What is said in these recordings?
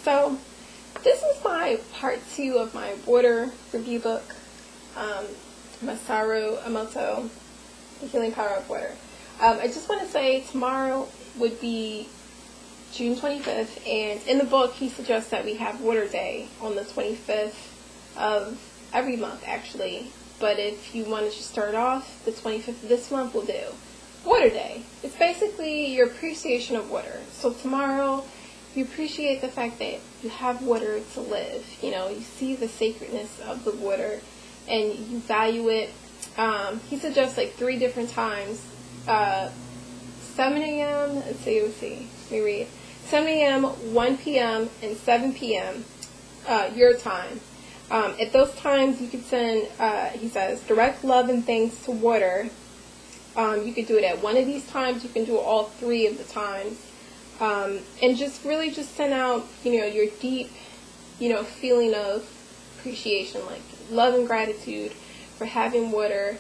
So, this is my part 2 of my water review book, Masaru Emoto, The Healing Power of Water. I just want to say tomorrow would be June 25th, and in the book he suggests that we have Water Day on the 25th of every month, actually. But if you wanted to start off, the 25th of this month will do. Water Day. It's basically your appreciation of water. So tomorrow, you appreciate the fact that you have water to live. You know, you see the sacredness of the water and you value it. He suggests like 3 different times. 7 a.m., let's see, let me read. 7 a.m., 1 p.m., and 7 p.m., your time. At those times, you could send, he says, direct love and thanks to water. You could do it at one of these times. You can do it all 3 of the times. And just really just send out, your deep, feeling of appreciation, like love and gratitude for having water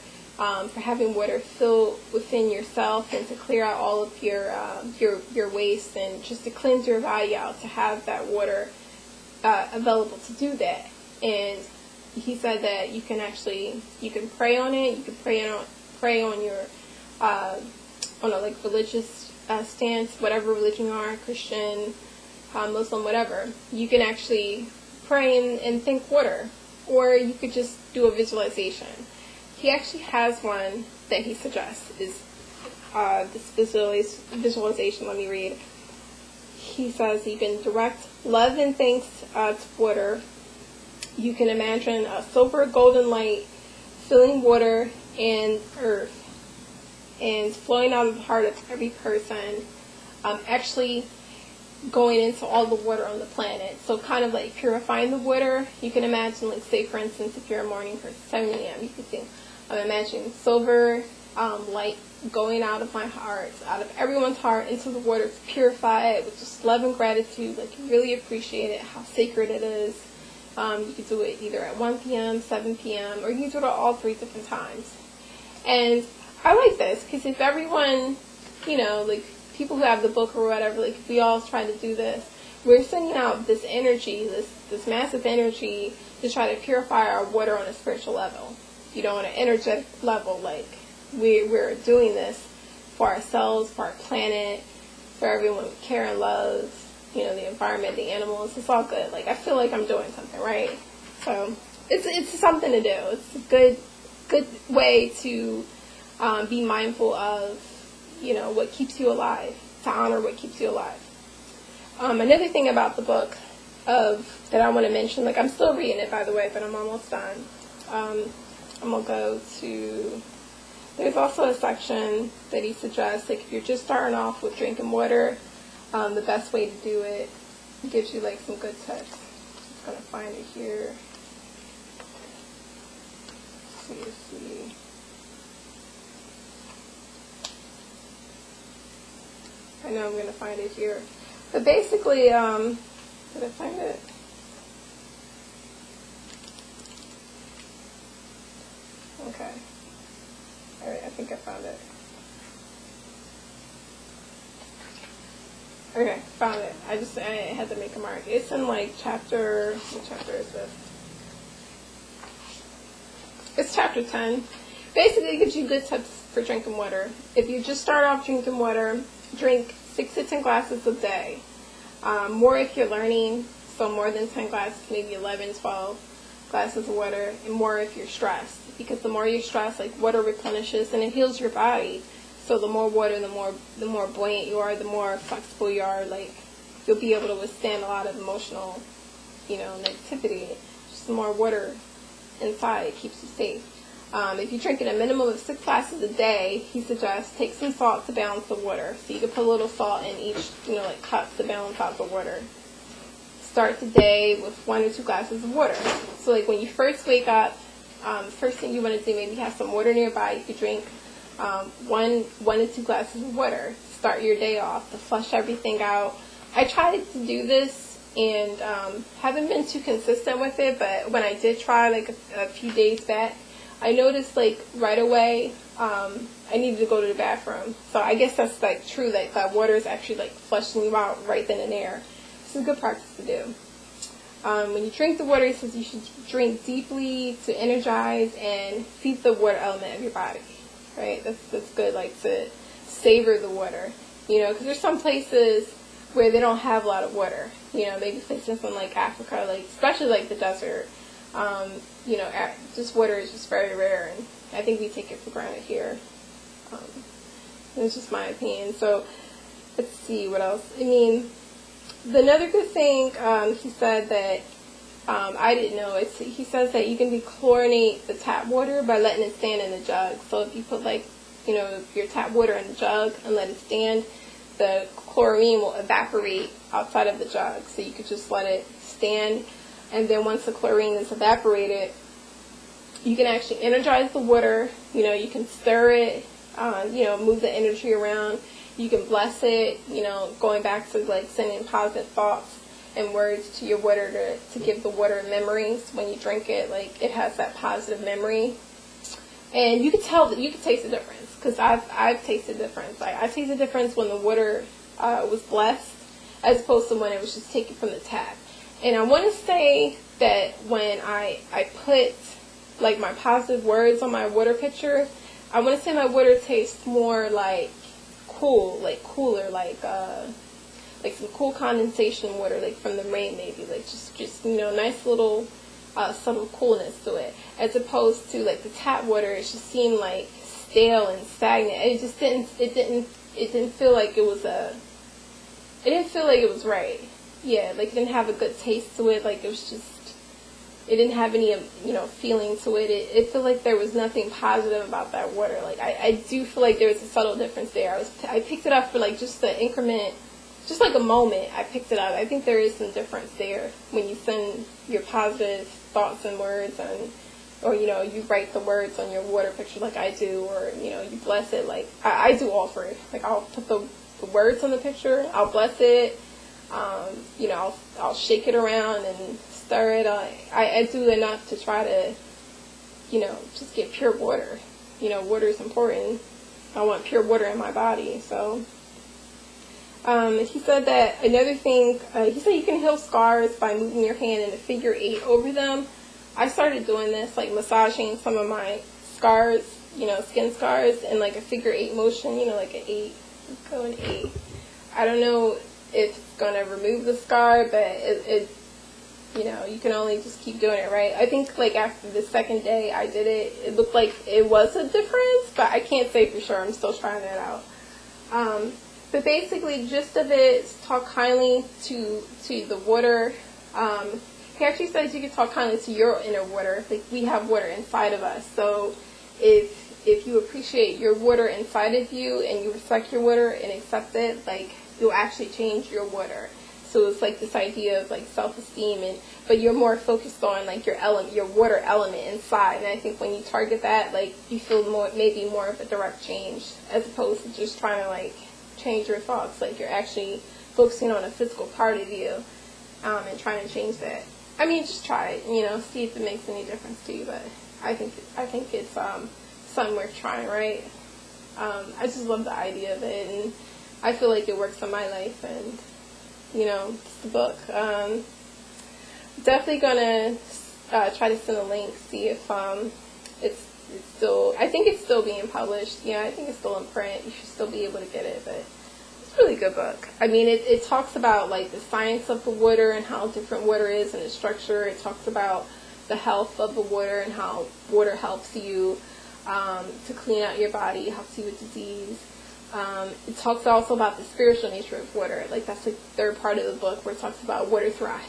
fill within yourself and to clear out all of your waste and just to cleanse your body out, to have that water available to do that. And he said that you can pray on it. You can pray on your on a religious stance, whatever religion you are, Christian, Muslim, whatever. You can actually pray and thank water, or you could just do a visualization. He actually has one that he suggests is this visualization. Let me read. He says you can direct love and thanks to water. You can imagine a silver golden light filling water and earth and flowing out of the heart of every person, actually going into all the water on the planet. So kind of like purifying the water. You can imagine, like, say for instance, if you're a morning person, 7 a.m., you can think, I'm imagining silver light going out of my heart, out of everyone's heart, into the water to purify it with just love and gratitude. Like, you really appreciate it, how sacred it is. You could do it either at 1 p.m., 7 p.m., or you can do it at all 3 different times. And I like this, because if everyone, like people who have the book or whatever, like if we all try to do this, we're sending out this energy, this massive energy to try to purify our water on a spiritual level. On an energetic level, like we're doing this for ourselves, for our planet, for everyone we care and love, the environment, the animals. It's all good. Like, I feel like I'm doing something, right? So it's something to do. It's a good way to be mindful of, what keeps you alive, to honor what keeps you alive. Another thing about the book that I want to mention, like, I'm still reading it, by the way, but I'm almost done. I'm going to go to, there's also a section that he suggests, like, if you're just starting off with drinking water, the best way to do it, gives you, like, some good tips. Just going to find it here. Let's see. I know I'm going to find it here. But basically, did I find it? Okay. Alright, I think I found it. Okay, found it. I had to make a mark. It's in what chapter is this? It's chapter 10. Basically, it gives you good tips for drinking water. If you just start off drinking water, drink 6 to 10 glasses a day. More if you're learning, so more than 10 glasses, maybe 11, 12 glasses of water, and more if you're stressed. Because the more you're stressed, like, water replenishes and it heals your body. So the more water, the more buoyant you are, the more flexible you are. Like, you'll be able to withstand a lot of emotional, negativity. Just the more water inside, it keeps you safe. If you're drinking a minimum of 6 glasses a day, he suggests take some salt to balance the water. So you can put a little salt in each, cup to balance out the water. Start the day with 1 or 2 glasses of water. So, like, when you first wake up, first thing you want to do, maybe have some water nearby. You could drink 1 to 2 glasses of water. Start your day off to flush everything out. I tried to do this and haven't been too consistent with it, but when I did try, like, a few days back, I noticed, like, right away, I needed to go to the bathroom. So I guess that's, like, true, that water is actually, like, flushing you out right then and there. This is a good practice to do. When you drink the water, he says you should drink deeply to energize and feed the water element of your body, right? That's good, like to savor the water, because there's some places where they don't have a lot of water, maybe places in like Africa, like especially like the desert, just water is just very rare, and I think we take it for granted here. It's just my opinion. So let's see what else. Another good thing, he said that I didn't know, he says that you can dechlorinate the tap water by letting it stand in the jug. So if you put your tap water in the jug and let it stand, the chlorine will evaporate outside of the jug. So you could just let it stand, and then once the chlorine is evaporated, you can actually energize the water. You can stir it, move the energy around. You can bless it, going back to like sending positive thoughts and words to your water to give the water memories when you drink it. Like it has that positive memory, and you can tell that you can taste the difference, because I've tasted the difference. Like I taste the difference when the water was blessed as opposed to when it was just taken from the tap. And I want to say that when I put like my positive words on my water pitcher, I want to say my water tastes more like cooler, like some cool condensation water, like from the rain, maybe, like just nice little subtle coolness to it, as opposed to like the tap water. It just seemed like stale and stagnant. It didn't feel like it was right. Yeah, like it didn't have a good taste to it. Like it didn't have any, feeling to it. It felt like there was nothing positive about that water. Like, I do feel like there was a subtle difference there. I picked it up for, like, just the increment, just like a moment. I picked it up. I think there is some difference there when you send your positive thoughts and words, or, you write the words on your water picture like I do, or, you bless it. Like, I do all three. Like, I'll put the words on the picture. I'll bless it. I'll shake it around and stir it. I do enough to try to, just get pure water. Water is important. I want pure water in my body. So, he said that another thing, he said you can heal scars by moving your hand in a figure 8 over them. I started doing this, like massaging some of my scars, skin scars, in like a figure 8 motion, like an 8, go an 8. I don't know if it's going to remove the scar, but it you can only just keep doing it, right? I think, like, after the second day I did it, it looked like it was a difference, but I can't say for sure. I'm still trying that out. But basically, gist of it is talk kindly to the water. He actually says you can talk kindly to your inner water. Like, we have water inside of us. So if you appreciate your water inside of you and you respect your water and accept it, like, you'll actually change your water. So it's like this idea of like self-esteem, but you're more focused on like your water element inside. And I think when you target that, like, you feel maybe more of a direct change, as opposed to just trying to like change your thoughts. Like, you're actually focusing on a physical part of you, and trying to change that. I mean, just try it, see if it makes any difference to you. But I think it's something worth trying, right? I just love the idea of it, and I feel like it works in my life, and it's the book. Definitely gonna try to send a link, see if it's still. I think it's still being published. I think it's still in print. You should still be able to get it, but it's a really good book. I mean, it talks about like the science of the water and how different water is and its structure. It talks about the health of the water and how water helps you to clean out your body, helps you with disease. It talks also about the spiritual nature of water. Like, that's the third part of the book, where it talks about water throughout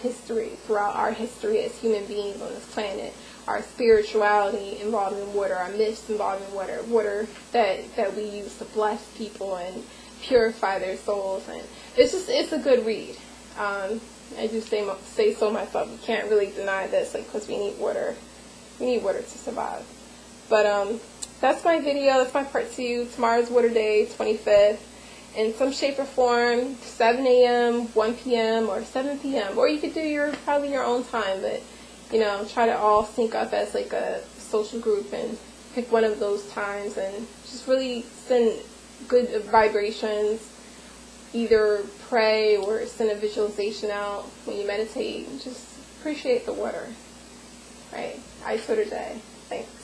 our history as human beings on this planet, our spirituality involved in water, our myths involved in water that we use to bless people and purify their souls. And it's a good read. I do say so myself. You can't really deny this, like, because we need water. We need water to survive. But that's my video. That's my part 2. Tomorrow's Water Day, 25th. In some shape or form, 7 a.m., 1 p.m., or 7 p.m. Or you could do probably your own time, but, try to all sync up as like a social group and pick one of those times and just really send good vibrations, either pray or send a visualization out, when you meditate, just appreciate the water. Right? Ice water day. Thanks.